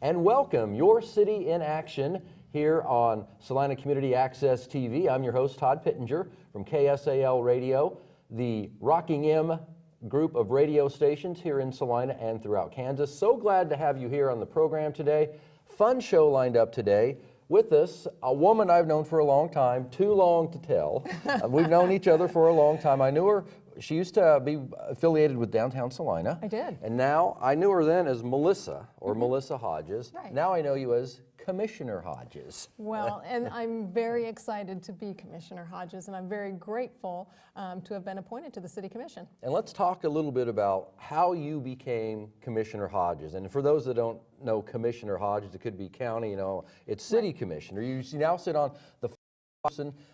and welcome Your City in Action here on Salina Community Access TV. I'm your host, Todd Pittenger from KSAL Radio, the Rocking M group of radio stations here in Salina and throughout Kansas. So glad to have you here on the program today. Fun show lined up today. With us, a woman I've known for a long time, too long to tell. We've known each other for a long time. I knew her, she used to be affiliated with Downtown Salina. I did. And now, I knew her then as Melissa, or Melissa Hodges. Right. Now I know you as Commissioner Hodges. Well, and I'm very excited to be Commissioner Hodges, and I'm very grateful to have been appointed to the City Commission. And let's talk a little bit about how you became Commissioner Hodges. And for those that don't know Commissioner Hodges, it could be county, you know, it's City Commissioner. You now sit on the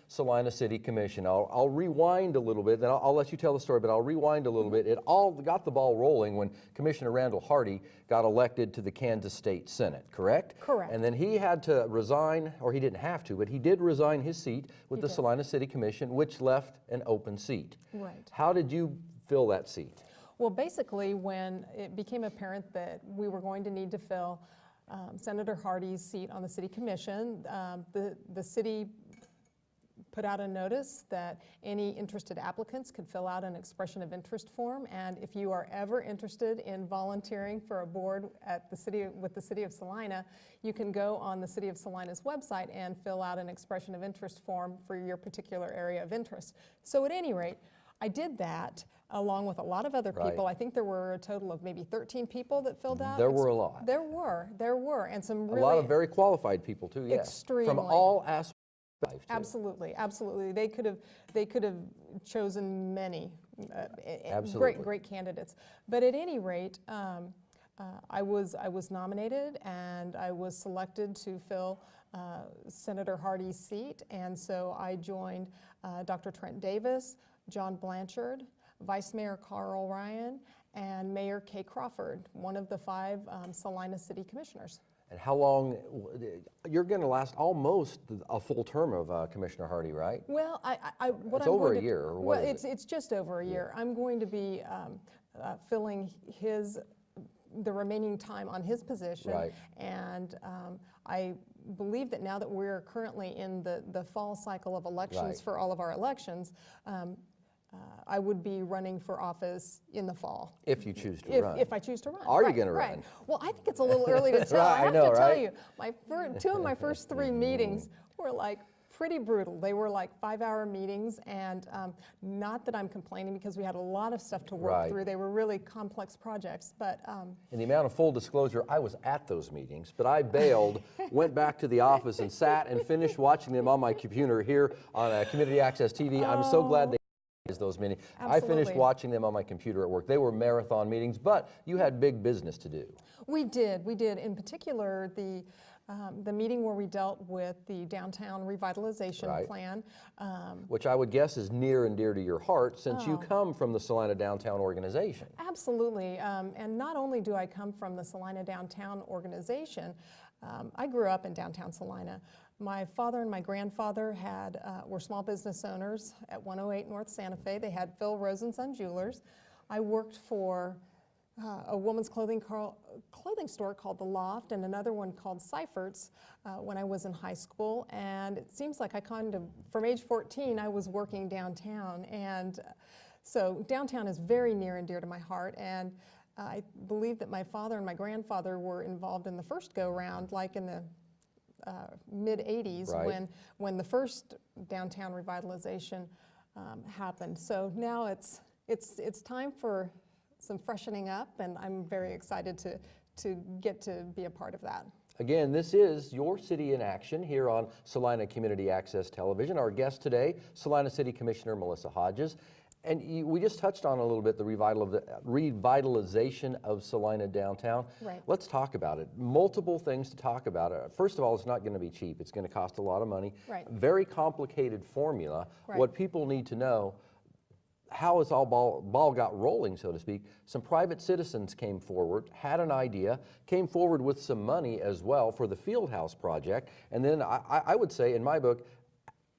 Salina City Commission. I'll rewind a little bit, then I'll let you tell the story, but I'll rewind a little bit. It all got the ball rolling when Commissioner Randall Hardy got elected to the Kansas State Senate, correct? Correct. And then he had to resign, or he didn't have to, but he did resign his seat with the Salina City Commission, which left an open seat. Right. How did you fill that seat? Well, basically, when it became apparent that we were going to need to fill Senator Hardy's seat on the City Commission, the city put out a notice that any interested applicants could fill out an expression of interest form, and if you are ever interested in volunteering for a board at with the City of Salina, you can go on the City of Salina's website and fill out an expression of interest form for your particular area of interest. So at any rate, I did that along with a lot of other people. I think there were a total of maybe 13 people that filled out. There were a lot. There were, and some really— A lot of very qualified people too, yes. Extremely. From all aspects. Absolutely, absolutely. They could have chosen many great candidates. But at any rate, I was nominated and I was selected to fill Senator Hardy's seat, and so I joined Dr. Trent Davis, John Blanchard, Vice Mayor Carl Ryan, and Mayor Kay Crawford, one of the 5 Salina City Commissioners. And how long, you're going to last almost a full term of Commissioner Hardy, right? Well, it's over a year, or what well, is it? It's just over a year. I'm going to be filling the remaining time on his position. Right. And I believe that now that we're currently in the fall cycle of elections for all of our elections, I would be running for office in the fall. If you choose to run. If I choose to run. Are you going to run? Right. Well, I think it's a little early to tell. I have to tell you, two of my first 3 meetings were like pretty brutal. They were like 5-hour meetings, and not that I'm complaining because we had a lot of stuff to work through. They were really complex projects, but— In the amount of full disclosure, I was at those meetings, but I bailed, went back to the office and sat and finished watching them on my computer here on Community Access TV. I'm so glad they those meetings. Absolutely. I finished watching them on my computer at work. They were marathon meetings, but you had big business to do. We did. In particular, the meeting where we dealt with the downtown revitalization plan. Which I would guess is near and dear to your heart since you come from the Salina Downtown organization. Absolutely. And not only do I come from the Salina Downtown organization, I grew up in downtown Salina. My father and my grandfather were small business owners at 108 North Santa Fe. They had Phil Rose & Son Jewelers. I worked for a woman's clothing store called The Loft and another one called Seifert's when I was in high school. And it seems like from age 14, I was working downtown. And so downtown is very near and dear to my heart. And I believe that my father and my grandfather were involved in the first go-round, like in the mid-'80s when the first downtown revitalization happened. So now it's time for some freshening up, and I'm very excited to get to be a part of that. Again, this is Your City in Action here on Salina Community Access Television. Our guest today, Salina City Commissioner Melissa Hodges. And we just touched on a little bit the revitalization of Salina Downtown. Right. Let's talk about it. Multiple things to talk about. First of all, it's not going to be cheap. It's going to cost a lot of money. Right. Very complicated formula. Right. What people need to know, how it's all ball got rolling, so to speak. Some private citizens came forward, had an idea, came forward with some money as well for the Fieldhouse project. And then I would say, in my book,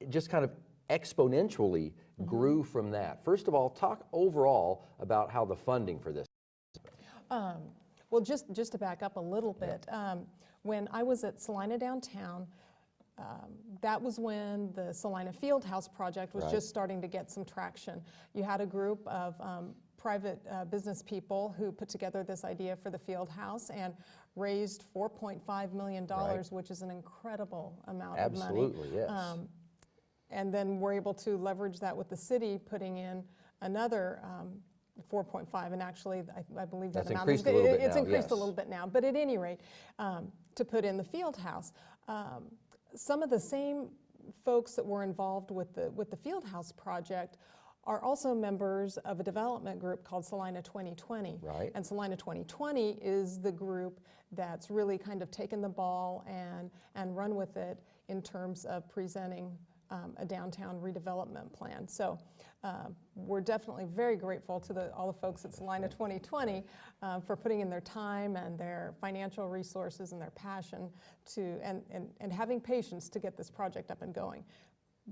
just kind of exponentially grew from that. First of all, talk overall about how the funding for this. Well, just to back up a little bit, when I was at Salina Downtown, that was when the Salina Fieldhouse project was Right. just starting to get some traction. You had a group of private business people who put together this idea for the field house and raised $4.5 million, Right. which is an incredible amount of money. Absolutely, yes. And then we're able to leverage that with the city putting in another 4.5, and actually I believe that That's amount increased a little bit it's now, increased a yes. little bit now. But at any rate, to put in the field house, some of the same folks that were involved with the field house project are also members of a development group called Salina 2020. Right. And Salina 2020 is the group that's really kind of taken the ball and run with it in terms of presenting a downtown redevelopment plan. So we're definitely very grateful to all the folks at Salina 2020 for putting in their time and their financial resources and their passion to and having patience to get this project up and going.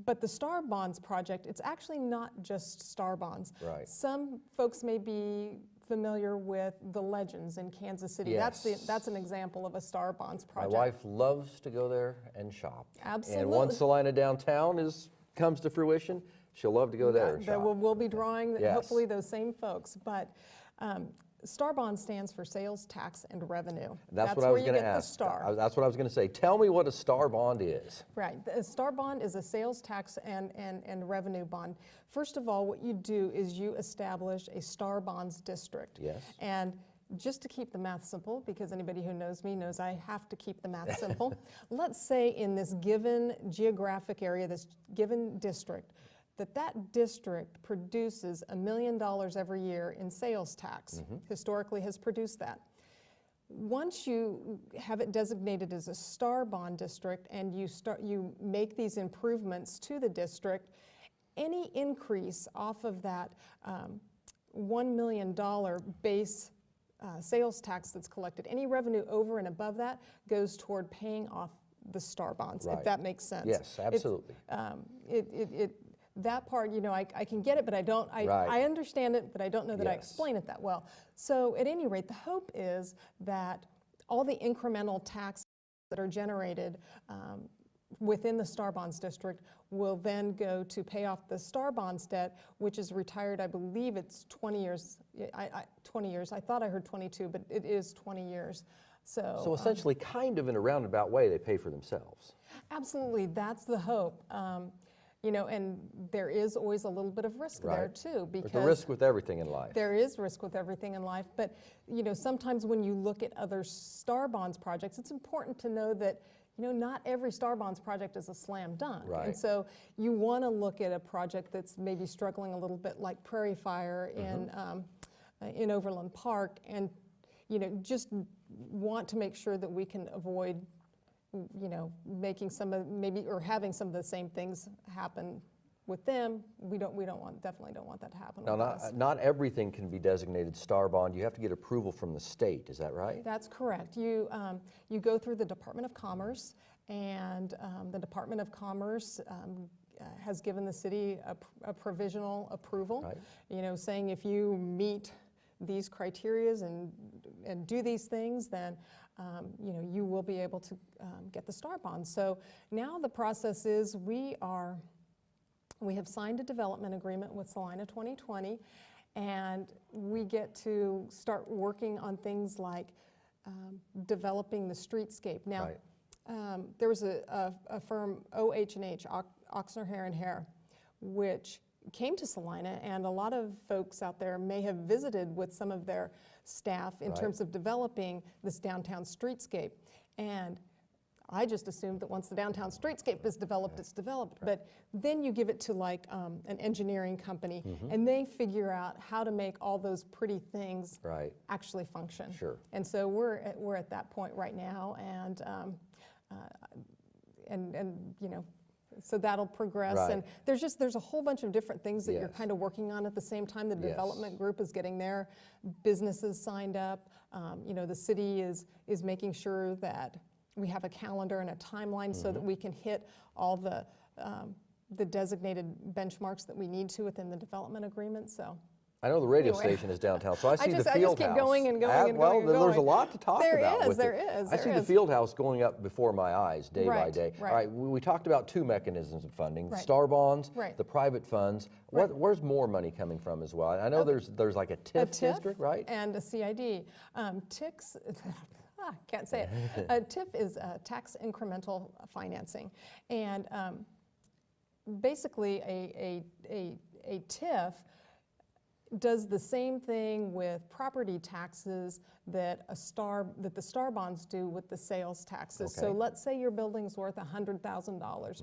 But the Star Bonds project, it's actually not just Star Bonds. Right. Some folks may be familiar with the Legends in Kansas City. Yes. That's an example of a Star Bonds My project. wife loves to go there and shop. Absolutely. And once Salina Downtown comes to fruition, she'll love to go there and That shop. we'll be drawing, Yes. hopefully, those same folks. But Star Bond stands for Sales Tax and Revenue. That's what I was where you going to get the ask. star. That's what I was going to say. Tell me what a star bond is. Right. A Star Bond is a sales tax and revenue bond. First of all, what you do is you establish a Star Bonds district. Yes. And just to keep the math simple, because anybody who knows me knows I have to keep the math simple, let's say in this given geographic area, this given district, that district produces $1 million every year in sales tax. Historically has produced that. Once you have it designated as a Star Bond district and you make these improvements to the district, any increase off of that $1 million base sales tax that's collected, any revenue over and above that goes toward paying off the Star Bonds, Right. if that makes sense. Yes, absolutely. That part, I can get it, but I don't, Right. I understand it, but I don't know that I Yes. explain it that well. So at any rate, the hope is that all the incremental taxes that are generated within the Star Bonds district will then go to pay off the Star Bonds debt, which is retired, I believe it's 20 years. 20 years, I thought I heard 22, but it is 20 years. So essentially, kind of in a roundabout way, they pay for themselves. Absolutely, that's the hope. And there is always a little bit of risk there Right. too, because There's a risk with everything in life. there is risk with everything in life. But sometimes when you look at other Star Bonds projects, it's important to know that not every Star Bonds project is a slam dunk. Right. And so you want to look at a project that's maybe struggling a little bit, like Prairie Fire in Overland Park, and just want to make sure that we can avoid making having some of the same things happen with them. Definitely don't want that to happen Now, with us. not everything can be designated star bond. You have to get approval from the state. Is that right? That's correct. You go through the Department of Commerce, and the Department of Commerce has given the city a provisional approval. Right. Saying if you meet these criterias and do these things, then you will be able to get the Star Bond. So now the process is we have signed a development agreement with Salina 2020, and we get to start working on things like developing the streetscape. Now, Right. there was a firm, OH&H, Oxner, Hare & Hare, which came to Salina, and a lot of folks out there may have visited with some of their staff in Right. terms of developing this downtown streetscape. And I just assumed that once the downtown streetscape is developed, it's developed. But then you give it to like an engineering company, and they figure out how to make all those pretty things Right. actually function. Sure. And so we're at that point right now, and so that'll progress. Right. And there's a whole bunch of different things that you're Yes. kind of working on at the same time. The Yes. development group is getting their businesses signed up. The city is making sure that we have a calendar and a timeline so that we can hit all the designated benchmarks that we need to within the development agreement. So I know the radio Anyway. station is downtown, so I see the I just field keep house. going and going and well, going and there's a going. lot to talk about with There it. is. I see the field house going up before my eyes day by Right, day. right. All right, we talked about two mechanisms of funding: Right. star bonds, Right. the private funds. Right. Where's more money coming from as well? I know there's like a TIF district, right? And a CID. TICs, can't say it. A TIF is tax incremental financing. And basically a TIF does the same thing with property taxes that the star bonds do with the sales taxes. So Okay. let's say your building's worth $100,000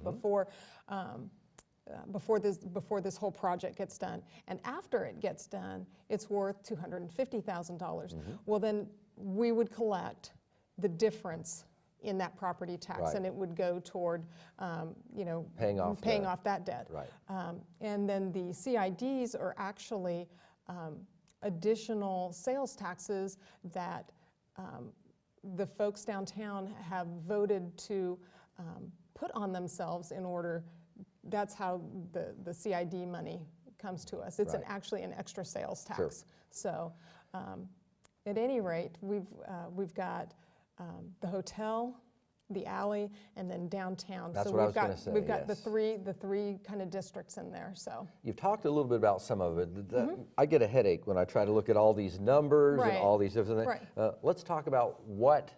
before this whole project gets done, and after it gets done, it's worth $250,000. Well, then we would collect the difference in that property tax, Right. and it would go toward, Paying off that debt. Right. And then the CIDs are actually additional sales taxes that the folks downtown have voted to put on themselves in order. That's how the CID money comes to us. It's Right. actually an extra sales tax. Sure. So at any rate, we've got the hotel, the alley, and then downtown. That's so what I we've was got gonna say, we've got yes. the three kind of districts in there. So You've talked a little bit about some of it. I get a headache when I try to look at all these numbers and Right. all these different things. Right. Let's talk about what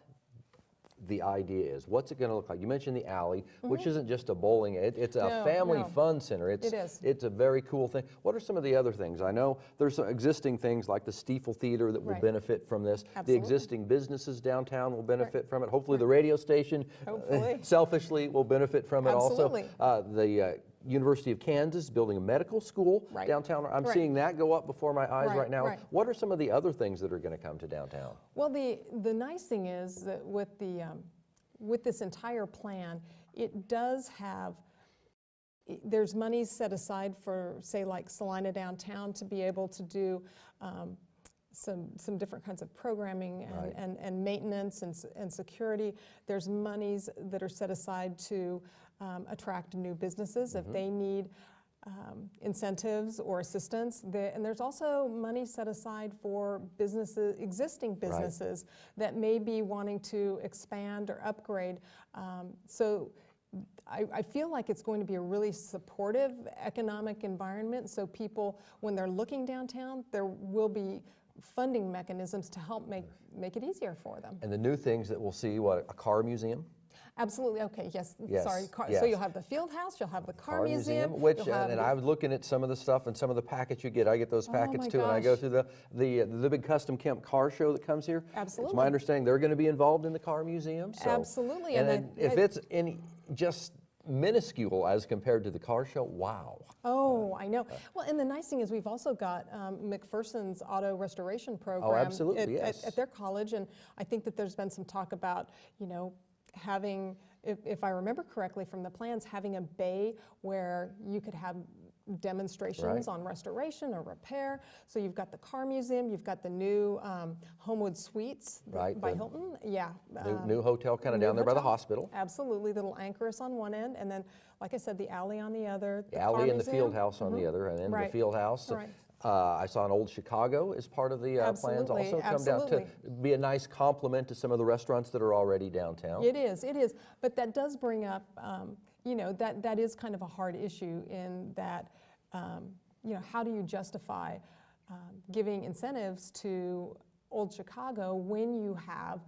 the idea is. What's it going to look like? You mentioned the alley, which isn't just a bowling. It's a No, family no. fun center. It is. It's a very cool thing. What are some of the other things? I know there's some existing things like the Stiefel Theater that will Right. benefit from this. The Absolutely. existing businesses downtown will benefit from it. Hopefully the radio station Hopefully. selfishly will benefit from it Absolutely. also. The University of Kansas building a medical school Right. downtown. I'm Right. seeing that go up before my eyes Right, right now. right. What are some of the other things that are going to come to downtown? Well, the nice thing is that with this entire plan, it does have, there's money set aside for, say, like Salina downtown to be able to do some different kinds of programming Right. and maintenance and security. There's monies that are set aside to attract new businesses if they need incentives or assistance. And there's also money set aside for businesses, existing businesses that may be wanting to expand or upgrade. So I feel like it's going to be a really supportive economic environment. So people, when they're looking downtown, there will be funding mechanisms to help make it easier for them. And the new things that we'll see, what, a car museum? Absolutely. Okay. Yes. Yes, Sorry. yes. So you'll have the field house. You'll have the car museum. Which, you'll have and the- I was looking at some of the stuff and some of the packets you get. I get those packets my too, and I go gosh. through the big custom Kemp car show that comes here. It's Absolutely. my understanding they're going to be involved in the car museum. So. Absolutely, And, and then if it's just minuscule as compared to the car show, wow. Oh, I know. Well, and the nice thing is we've also got McPherson's auto restoration program absolutely, yes. at their college, and I think that there's been some talk about, having, if I remember correctly from the plans, having a bay where you could have demonstrations Right. on restoration or repair. So you've got the car museum, you've got the new Homewood Suites Right, by the Hilton. Yeah. New hotel kind of new down there by the hotel. hospital. Absolutely, that'll anchor us on one end, and then, like I said, the alley on the other. The car alley and the museum. field house on the other, and then the Right. field house. Right. I saw an old Chicago as part of the plans Absolutely, also come down to be a nice complement to some of the restaurants that are already downtown. It is, but that does bring up, that is kind of a hard issue in that, how do you justify giving incentives to Old Chicago when you have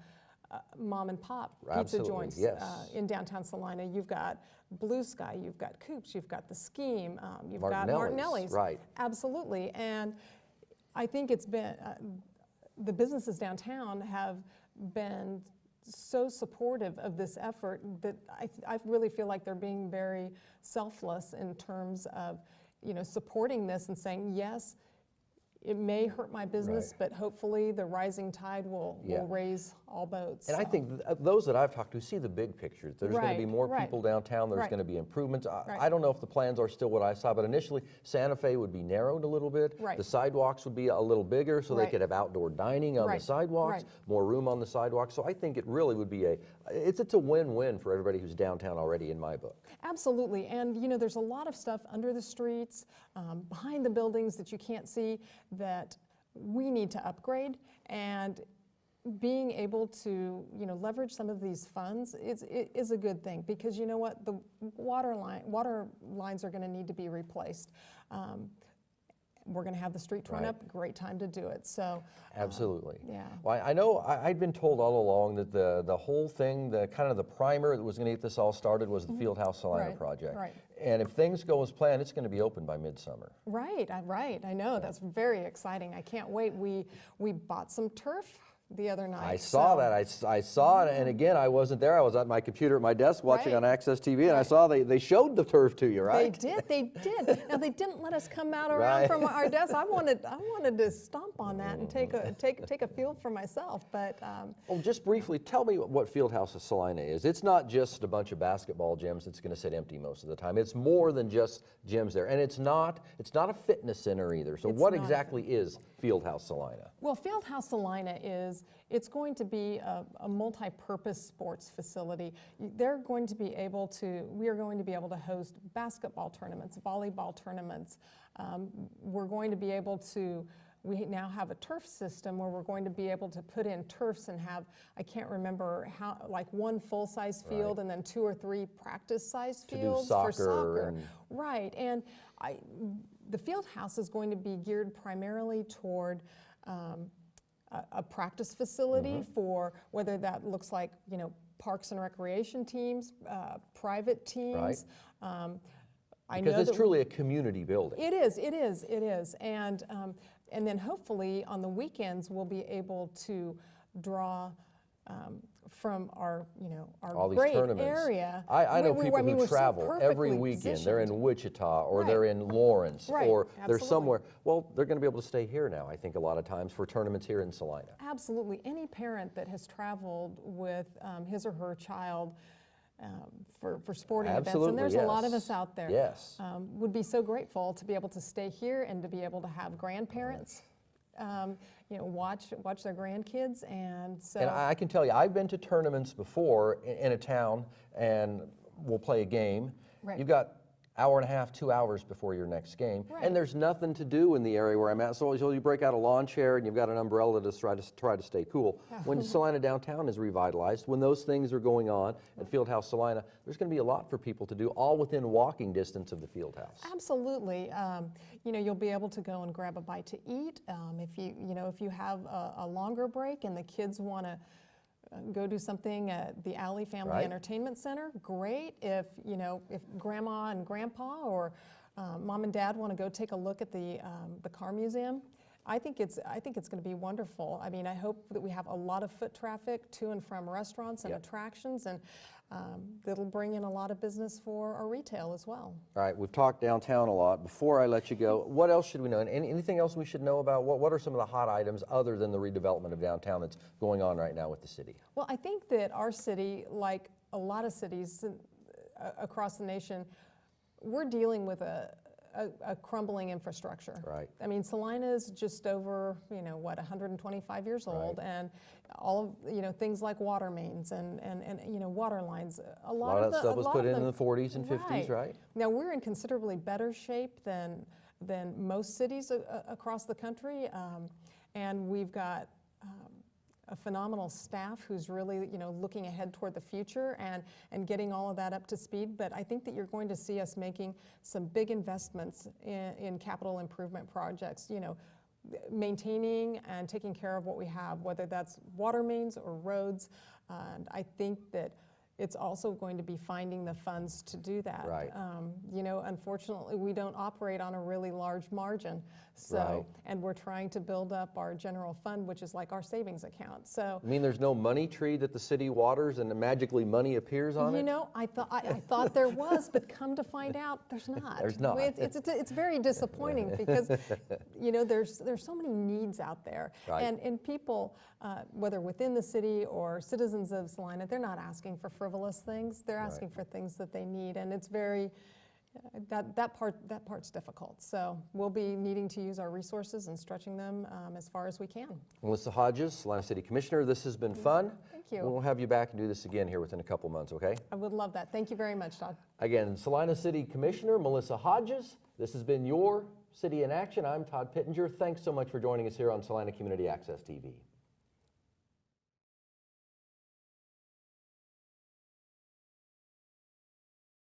mom and pop pizza Absolutely, joints yes. in downtown Salina? You've got Blue Sky, you've got Coops, you've got The Scheme, you've got Martinelli's, Martinelli's. right. Absolutely, and I think it's been, the businesses downtown have been so supportive of this effort that I really feel like they're being very selfless in terms of, supporting this and saying, yes, it may hurt my business, Right. but hopefully the rising tide will raise all boats. And I so. think those that I've talked to see the big picture. There's going to be Right, more right. people downtown. There's Right. going to be improvements. Right. I don't know if the plans are still what I saw, but initially Santa Fe would be narrowed a little bit. Right. The sidewalks would be a little bigger so they Right. could have outdoor dining on Right, the sidewalks, right. more room on the sidewalks. So I think it really would be it's a win-win for everybody who's downtown already in my book. Absolutely, and there's a lot of stuff under the streets, behind the buildings that you can't see that we need to upgrade, and being able to, leverage some of these funds is a good thing, because you know what, the water lines are going to need to be replaced. We're going to have the street torn up. Great time to do it. So absolutely. yeah. Well, I know I'd been told all along that the whole thing, the kind of the primer that was going to get this all started was the Fieldhouse Salina project. Right. And if things go as planned, it's going to be open by midsummer. Right. I know. That's very exciting. I can't wait. We bought some turf the other night. I saw that. I saw it, and again, I wasn't there. I was at my computer at my desk watching on Access TV, and I saw they showed the turf to you, right? They did. Now they didn't let us come out around from our desk. I wanted to stomp on that and take a feel for myself. But well, just briefly, tell me what Fieldhouse of Salina is. It's not just a bunch of basketball gyms that's going to sit empty most of the time. It's more than just gyms there, and it's not a fitness center either. So what exactly is Fieldhouse Salina? Well, Fieldhouse Salina it's going to be a multi-purpose sports facility. We are going to be able to host basketball tournaments, volleyball tournaments. We're going to be able to, we now have a turf system where we're going to be able to put in turfs and have, I can't remember how, like one full-size field and then 2 or 3 practice-size fields for soccer. Right, and the field house is going to be geared primarily toward a practice facility for whether that looks like, parks and recreation teams, private teams. Because it's truly a community building. It is. And then hopefully on the weekends we'll be able to draw from our all these great tournaments. area. I know people who travel every weekend. They're in Wichita, or they're in Lawrence, or they're somewhere. Well, they're going to be able to stay here now, I think, a lot of times for tournaments here in Salina. Absolutely. Any parent that has traveled with his or her child for sporting events, and there's a lot of us out there, would be so grateful to be able to stay here and to be able to have grandparents watch their grandkids, and so. And I can tell you, I've been to tournaments before in a town, and we'll play a game. You've got hour and a half, 2 hours before your next game, and there's nothing to do in the area where I'm at. So you break out a lawn chair and you've got an umbrella to try to stay cool. When Salina downtown is revitalized, when those things are going on at Fieldhouse Salina, there's going to be a lot for people to do, all within walking distance of the field house. Absolutely. You'll be able to go and grab a bite to eat. If you have a longer break and the kids want to go do something at the Alley Family Entertainment Center, great. If grandma and grandpa or mom and dad want to go take a look at the car museum, I think it's going to be wonderful. I mean, I hope that we have a lot of foot traffic to and from restaurants and attractions, and that'll bring in a lot of business for our retail as well. All right, we've talked downtown a lot. Before I let you go, what else should we know? And anything else we should know about? What are some of the hot items other than the redevelopment of downtown that's going on right now with the city? Well, I think that our city, like a lot of cities across the nation, we're dealing with a crumbling infrastructure. Right. I mean, Salina is just over, 125 years old, and all of, things like water mains and water lines. A lot of that stuff was put in the 40s and 50s, right? Now, we're in considerably better shape than most cities across the country, and we've got a phenomenal staff who's really, looking ahead toward the future and getting all of that up to speed. But I think that you're going to see us making some big investments in capital improvement projects, maintaining and taking care of what we have, whether that's water mains or roads. And I think that it's also going to be finding the funds to do that. Right. Unfortunately, we don't operate on a really large margin. So, and we're trying to build up our general fund, which is like our savings account. So, I mean, there's no money tree that the city waters and magically money appears on it? I thought there was, but come to find out, there's not. There's not. It's very disappointing because, there's so many needs out there. Right. And people, whether within the city or citizens of Salina, they're not asking for frivolous things. They're asking for things that they need, and it's very, that part's difficult. So we'll be needing to use our resources and stretching them as far as we can. Melissa Hodges, Salina City Commissioner, this has been fun. Thank you. We'll have you back and do this again here within a couple months, okay? I would love that. Thank you very much, Todd. Again, Salina City Commissioner Melissa Hodges, this has been your City in Action. I'm Todd Pittenger. Thanks so much for joining us here on Salina Community Access TV.